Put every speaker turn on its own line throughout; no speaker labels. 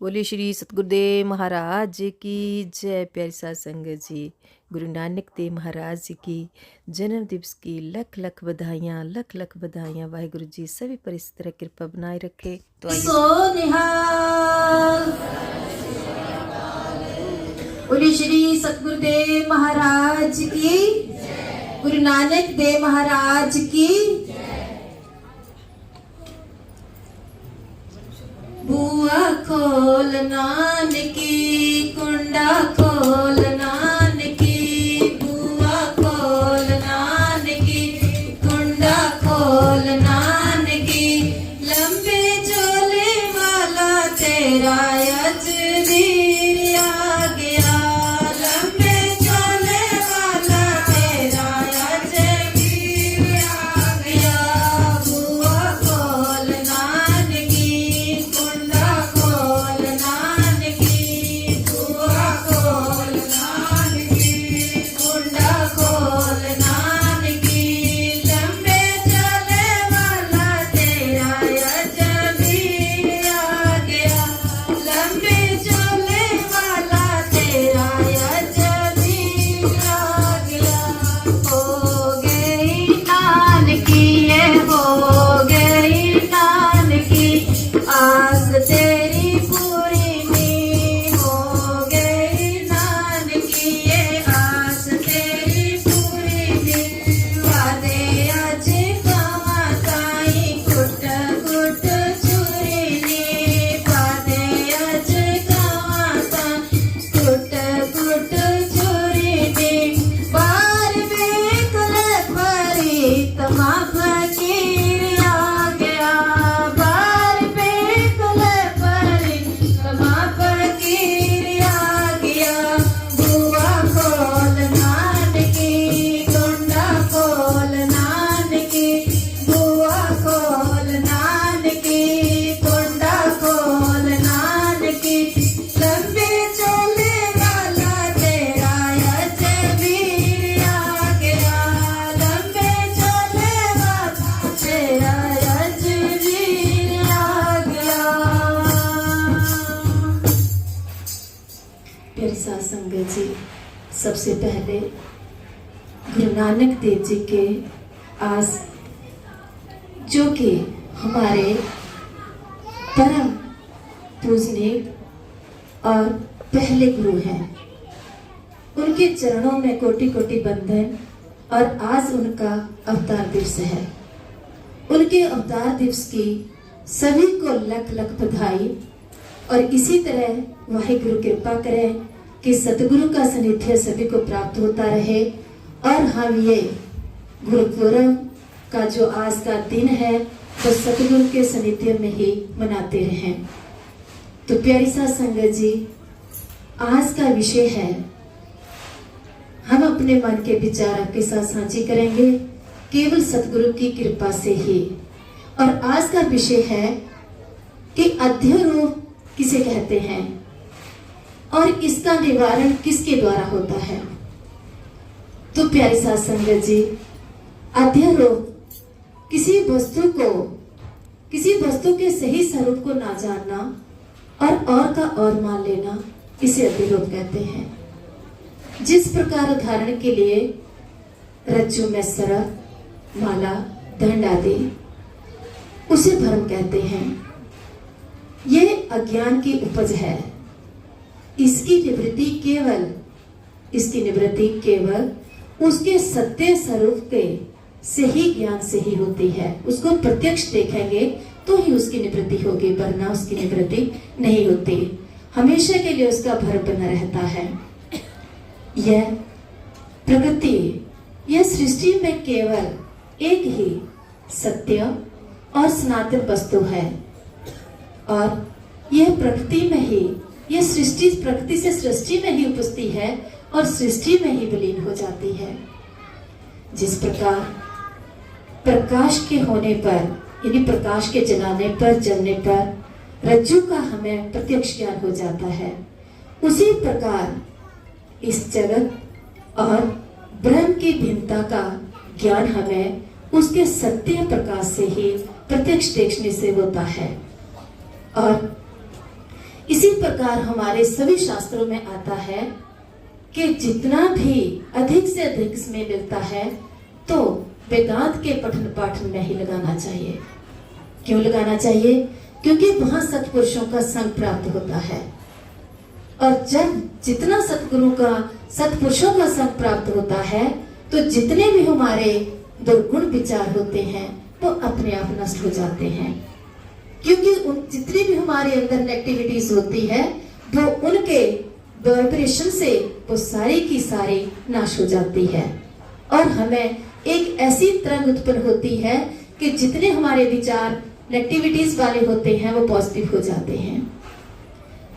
बोलिए श्री सतगुरुदेव महाराज की जय। प्यारी साध संगत जी, गुरु नानक देव महाराज जी की जन्म दिवस की लख लख बधाइयाँ, लख लख बधाइयाँ। वाहिगुरु जी सभी पर इस तरह कृपा बनाए रखे। तो निहाल बोलिए श्री सतगुरुदेव महाराज की, गुरु नानक देव महाराज की। बुआ खोल नानकी, कुंडा खोल नानकी, बुआ खोल नानकी, कुंडा खोल नानकी। लंबे चोले वाला तेरा अजदीर आ गया, लंबे चोले वाला तेरा अजदीर आ गया। बुआ खोल नानकी, कुंडा खोल नानकी, बुआ खोल नानकी, कुंडा खोल नानकी। लंबे चले वाला तेरा अजदीर आ गया, लंबे चले वाला तेरा अजदीर आ गया। हो गई नानकी, ये हो गई नानकी, आस तेरी पूरी नी। हो गई नानकी, ये आस तेरी पूरी नी। वादे अज कवा ताई कुट कुट चूरी नी। वादे अज कवा ताई कुट कुट चूरी नी। बार बेकल परी तमा फकीर आ गया, बार बेकल परी तमा फकीर आ गया। बुआ खोल नानकी, कुंडा खोल नानकी, बुआ खोल नानकी, कुंडा खोल नानकी। लंबे चोले वाला तेरा अजदीर आ गया, लंबे चोले वाला तेरा अजदीर आ गया। प्यारी साध संगत जी, सबसे पहले गुरु नानक देव जी के आज जो कि हमारे परम पूजनीय और पहले गुरु हैं, उनके चरणों में कोटि कोटि बंधन। और आज उनका अवतार दिवस है। उनके अवतार दिवस की सभी को लख लख बधाई। और इसी तरह वाहिगुरु कृपा करें कि सतगुरु का सानिध्य सभी को प्राप्त होता रहे और हम ये गुरुपुरम का जो आज का दिन है तो सतगुरु के सानिध्य में ही मनाते रहें। तो प्यारी साध संगत जी, आज का विषय है, हम अपने मन के विचार आपके साथ साझी करेंगे केवल सतगुरु की कृपा से ही। और आज का विषय है कि अध्यारोप किसे कहते हैं और इसका निवारण किसके द्वारा होता है। तो प्यारी साध संगत जी, अध्यारोप किसी वस्तु के सही स्वरूप को ना जानना और का और मान लेना, इसे अध्यारोप कहते हैं। जिस प्रकार उदाहरण के लिए रज्जु में सर्प, माला, दंड आदि, उसे भ्रम कहते हैं। यह अज्ञान की उपज है। इसकी निवृत्ति केवल उसके सत्य स्वरूप के सही ज्ञान से ही होती है। उसको प्रत्यक्ष देखेंगे तो ही उसकी निवृत्ति होगी, वरना उसकी निवृत्ति नहीं होती। हमेशा के लिए उसका भ्रम बना रहता है। यह प्रकृति, यह सृष्टि में केवल एक ही सत्य और सनातन वस्तु है। और यह प्रकृति में ही, यह सृष्टि प्रकृति से सृष्टि में ही उपजती है और सृष्टि में ही विलीन हो जाती है। जिस प्रकार प्रकाश के होने पर, यानी प्रकाश के जलने पर रज्जु का हमें प्रत्यक्ष ज्ञान हो जाता है, उसी प्रकार इस जगत और ब्रह्म की भिन्नता का ज्ञान हमें उसके सत्य प्रकाश से ही प्रत्यक्ष देखने से होता है। और इसी प्रकार हमारे सभी शास्त्रों में आता है कि जितना भी अधिक से अधिक इसमें मिलता है तो वेदांत के पठन पाठन में ही लगाना चाहिए। क्यों लगाना चाहिए? क्योंकि वहां सत्पुरुषों का संग प्राप्त होता है, और जब जितना सतगुरु का सत्पुरुषों का संग प्राप्त होता है तो जितने भी हमारे दुर्गुण विचार होते हैं वो अपने आप नष्ट हो जाते हैं। क्योंकि उन जितनी भी हमारे अंदर नेगेटिविटीज होती है वो उनके वाइब्रेशन से वो सारी की सारी नाश हो जाती है, और हमें एक ऐसी तरंग उत्पन्न होती है कि जितने हमारे विचार नेगेटिविटीज वाले होते हैं वो पॉजिटिव हो जाते हैं,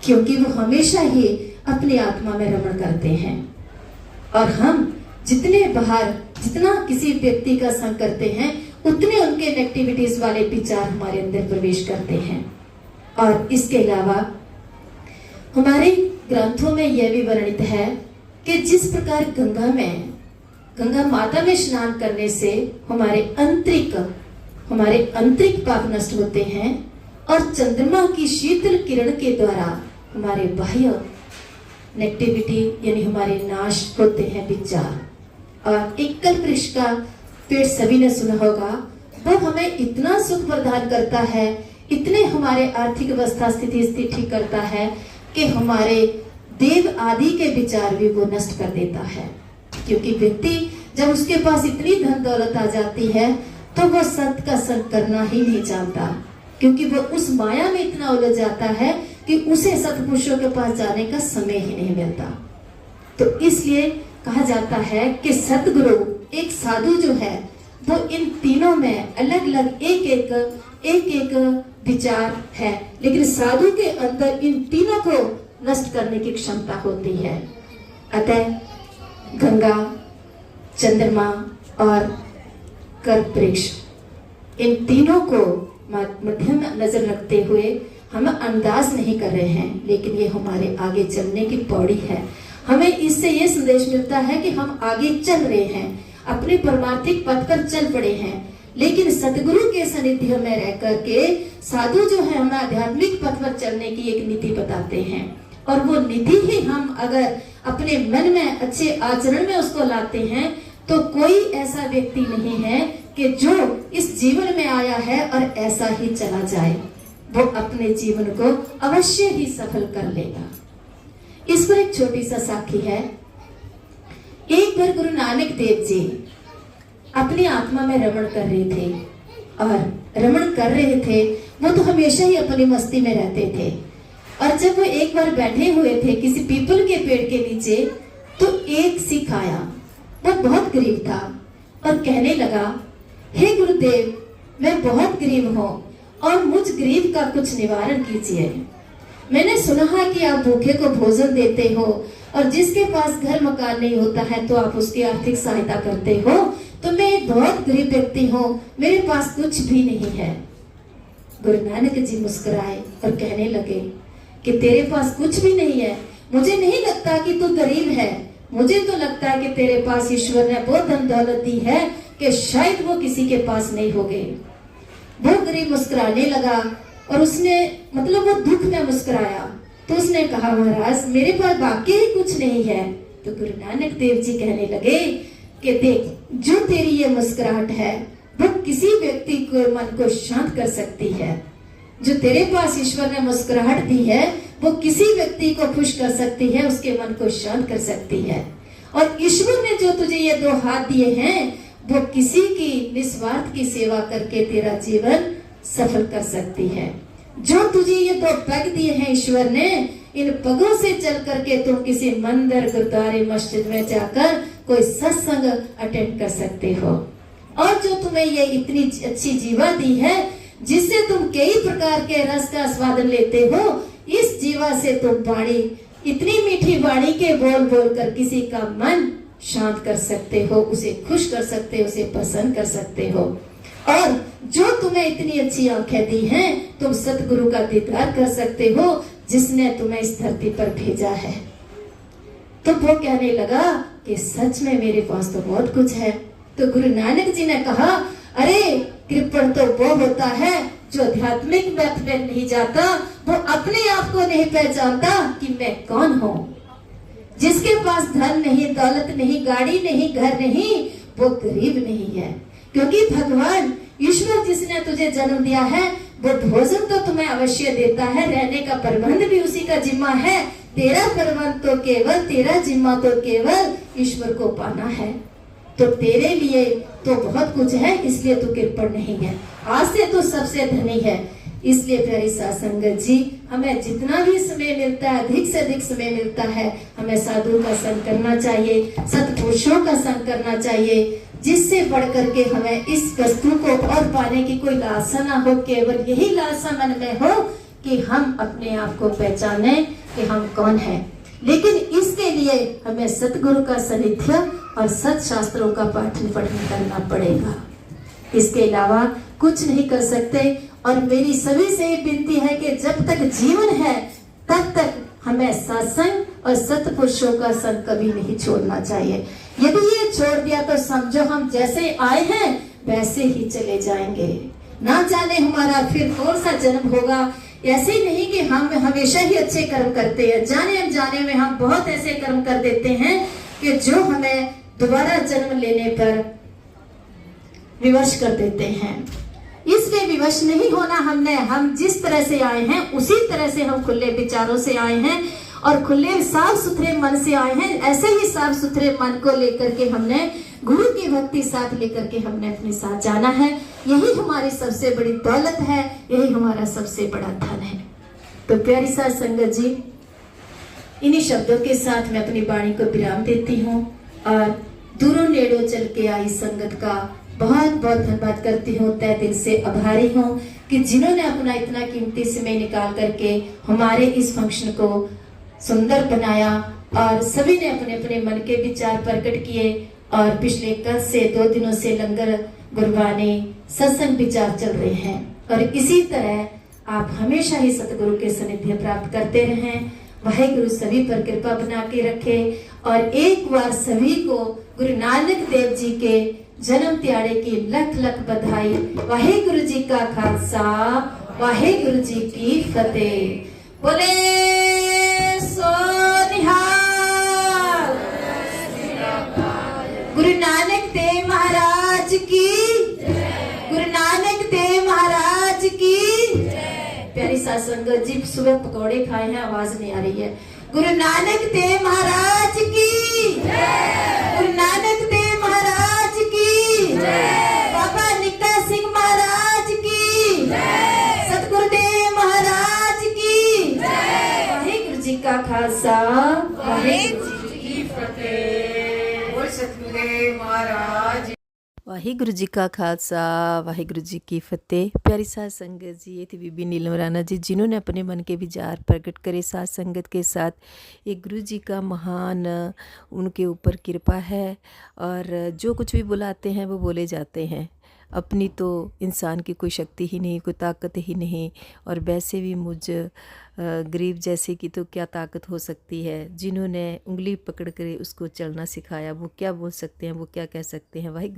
क्योंकि वो हमेशा ही अपनी आत्मा में रमण करते हैं। और हम जितने बाहर जितना किसी व्यक्ति का संग करते हैं उतने उनके नेगेटिविटीज वाले विचार हमारे अंदर प्रवेश करते हैं। और इसके अलावा हमारे ग्रंथों में यह भी वर्णित है कि जिस प्रकार गंगा माता में स्नान करने से हमारे आंतरिक पाप नष्ट होते हैं, और चंद्रमा की शीतल किरण के द्वारा हमारे बाह्य नेगेटिविटी यानी हमारे नाश होते हैं विचार। और एक कल्पवृक्ष का पेड़ सभी ने सुना होगा, वो हमें इतना सुख प्रदान करता है, इतने हमारे आर्थिक अवस्था स्थिति ठीक करता है कि हमारे देव आदि के विचार भी वो नष्ट कर देता है। क्योंकि व्यक्ति जब उसके पास इतनी धन दौलत आ जाती है तो वो संत का संग करना ही नहीं जानता, क्योंकि वो उस माया में इतना उलझ जाता है कि उसे सत्पुरुषों के पास जाने का समय ही नहीं मिलता। तो इसलिए कहा जाता है कि सतगुरु एक साधु जो है वो इन तीनों में अलग अलग एक विचार है, लेकिन साधु के अंदर इन तीनों को नष्ट करने की क्षमता होती है। अतः गंगा, चंद्रमा और कल्पवृक्ष इन तीनों को मध्यम नजर रखते हुए हम अंदाज नहीं कर रहे हैं, लेकिन ये हमारे आगे चलने की पौड़ी है। हमें इससे ये संदेश मिलता है कि हम आगे चल रहे हैं, अपने परमार्थिक पथ पर चल पड़े हैं, लेकिन सतगुरु के सानिध्य में रह करके साधु जो है हमें आध्यात्मिक पथ पर चलने की एक नीति बताते हैं। और वो नीति ही हम अगर अपने मन में अच्छे आचरण में उसको लाते हैं तो कोई ऐसा व्यक्ति नहीं है कि जो इस जीवन में आया है और ऐसा ही चला जाए, वो अपने जीवन को अवश्य ही सफल कर लेगा। इस पर एक छोटी सा साखी है। एक बार गुरु नानक देव जी अपनी आत्मा में रमण कर रहे थे, और रमण कर रहे थे वो तो हमेशा ही अपनी मस्ती में रहते थे। और जब वो एक बार बैठे हुए थे किसी पीपल के पेड़ के नीचे, तो एक सिख आया, वो बहुत गरीब था और कहने लगा, हे गुरुदेव, मैं बहुत गरीब हूँ और मुझ गरीब का कुछ निवारण कीजिए। मैंने सुना है कि आप भूखे को भोजन देते हो, और जिसके पास घर मकान नहीं होता है तो आप उसकी आर्थिक सहायता करते हो। तो मैं एक बहुत गरीब व्यक्ति हूँ, मेरे पास कुछ भी नहीं है। गुरु नानक जी मुस्कुराए और कहने लगे कि तेरे पास कुछ भी नहीं है, मुझे नहीं लगता कि तू गरीब है, मुझे तो लगता है कि तेरे पास ईश्वर ने बहुत धन दौलत दी है कि शायद वो किसी के पास नहीं होगे। वो गरीब मुस्कुराने लगा, और उसने मतलब वो दुख में मुस्कुराया। तो उसने कहा, महाराज मेरे पास वाकई ही कुछ नहीं है। तो गुरु नानक देव जी कहने लगे कि देख, जो तेरी ये मुस्कुराहट है वो किसी व्यक्ति को मन को शांत कर सकती है। जो तेरे पास ईश्वर ने मुस्कुराहट दी है वो किसी व्यक्ति को खुश कर सकती है, उसके मन को शांत कर सकती है। और ईश्वर ने जो तुझे ये दो हाथ दिए हैं वो किसी की निस्वार्थ की सेवा करके तेरा जीवन सफल कर सकती है। जो तुझे ये दो पग दिए हैं ईश्वर ने, इन पगों से चल करके तुम किसी मंदिर, गुरुद्वारे, मस्जिद में जाकर कोई सत्संग अटेंड कर सकते हो। और जो तुम्हें ये इतनी अच्छी जीवा दी है जिससे तुम कई प्रकार के रस का स्वाद लेते हो, इस जीवा से तुम वाणी, इतनी मीठी वाणी के बोल बोल कर किसी का मन शांत कर सकते हो, उसे खुश कर सकते हो, उसे पसंद कर सकते हो। और जो तुम्हें इतनी अच्छी आंखें दी हैं, तुम सतगुरु का दीदार कर सकते हो जिसने तुम्हें इस धरती पर भेजा है। तो वो कहने लगा कि सच में मेरे पास तो बहुत कुछ है। तो गुरु नानक जी ने कहा, अरे कृपण तो वो होता है जो आध्यात्मिक पथ में नहीं जाता वो अपने आप को नहीं पहचानता कि मैं कौन हूँ। जिसके पास धन नहीं, दौलत नहीं, गाड़ी नहीं, घर नहीं, वो गरीब नहीं है। क्योंकि भगवान ईश्वर जिसने तुझे जन्म दिया है वो भोजन तो तुम्हें अवश्य देता है, रहने का प्रबंध भी उसी का जिम्मा है। तेरा प्रबंध तो केवल, तेरा जिम्मा तो केवल ईश्वर को पाना है। तो तेरे लिए तो बहुत कुछ है, इसलिए तू कृपण नहीं है, आज से तू सबसे धनी है। इसलिए प्यारी साध संगत जी, हमें जितना भी समय मिलता है, अधिक से अधिक समय मिलता है, हमें साधु का संग करना चाहिए, सत्पुरुषों का संग करना चाहिए, जिससे बढ़ करके हमें इस वस्तु को और पाने की कोई लालसा ना हो। केवल यही लालसा मन में हो कि हम अपने आप को पहचाने कि हम कौन हैं। लेकिन इसके लिए हमें सतगुरु का सानिध्य और सत शास्त्रों का पाठन पठन करना पड़ेगा। इसके अलावा कुछ नहीं कर सकते। और मेरी सभी से विनती है कि जब तक जीवन है तब तक हमें सत्संग और सत्पुरुषों का संग कभी नहीं छोड़ना चाहिए। यदि ये छोड़ दिया तो समझो हम जैसे आए हैं वैसे ही चले जाएंगे। ना जाने हमारा फिर कौन सा जन्म होगा। ऐसे नहीं कि हम हमेशा ही अच्छे कर्म करते हैं, जाने अनजाने में हम बहुत ऐसे कर्म कर देते हैं कि जो हमें दोबारा जन्म लेने पर विवश कर देते हैं। इसलिए विवश नहीं होना हमने। हम जिस तरह से आए हैं उसी तरह से हम खुले विचारों से आए हैं और खुले साफ सुथरे मन से आए हैं। ऐसे ही साफ सुथरे मन को लेकर के हमने गुरु की भक्ति साथ लेकर के हमने अपने साथ जाना है। यही हमारी सबसे बड़ी दौलत है, यही हमारा सबसे बड़ा धन है। तो प्यारी साध संगत जी, इन्हीं शब्दों के साथ मैं अपनी वाणी को विराम देती हूँ और दूरों नेड़ों चल के आई संगत का बहुत बहुत धन्यवाद करती हूँ। तहे दिल से आभारी हूँ कि जिन्होंने अपना इतना कीमती समय निकाल करके हमारे इस फंक्शन को सुंदर बनाया और सभी ने अपने अपने मन के विचार प्रकट किए। और पिछले कल से 2 दिनों से लंगर, गुरबानी, सत्संग विचार चल रहे हैं और इसी तरह आप हमेशा ही सतगुरु के सानिध्य प्राप्त करते रहें। वाहेगुरु सभी पर कृपा बना के रखे और एक बार सभी को गुरु नानक देव जी के जन्म दिहाड़े की लख लख बधाई। वाहेगुरु जी का खालसा, वाहेगुरु जी की फतेह। बोले सो निहाल। गुरु नानक देव महाराज की, गुरु नानक देव महाराज की। प्यारी साध संगत जी, सुबह पकौड़े खाए हैं, आवाज नहीं आ रही है। गुरु नानक देव महाराज की, गुरु नानक देव महाराज की, बाबा निक्का सिंह महाराज की, सतगुरुदेव महाराज की। वाहेगुरु जी का खालसा, वाहेगुरु जी की फतेह। बोल सतगुरुदेव महाराज।
वाहिगुरु जी का खालसा, वाहिगुरु जी की फतेह। प्यारी साध संगत जी, ये थी बीबी नीलम राणा जी जिन्होंने अपने मन के विचार प्रकट करे साध संगत के साथ। ये गुरु जी का महान उनके ऊपर कृपा है और जो कुछ भी बुलाते हैं वो बोले जाते हैं। अपनी तो इंसान की कोई शक्ति ही नहीं, कोई ताकत ही नहीं। और वैसे भी मुझ गरीब जैसे की तो क्या ताकत हो सकती है। जिन्होंने उंगली पकड़ कर उसको चलना सिखाया वो क्या बोल सकते हैं, वो क्या कह सकते हैं। वाहिगुरु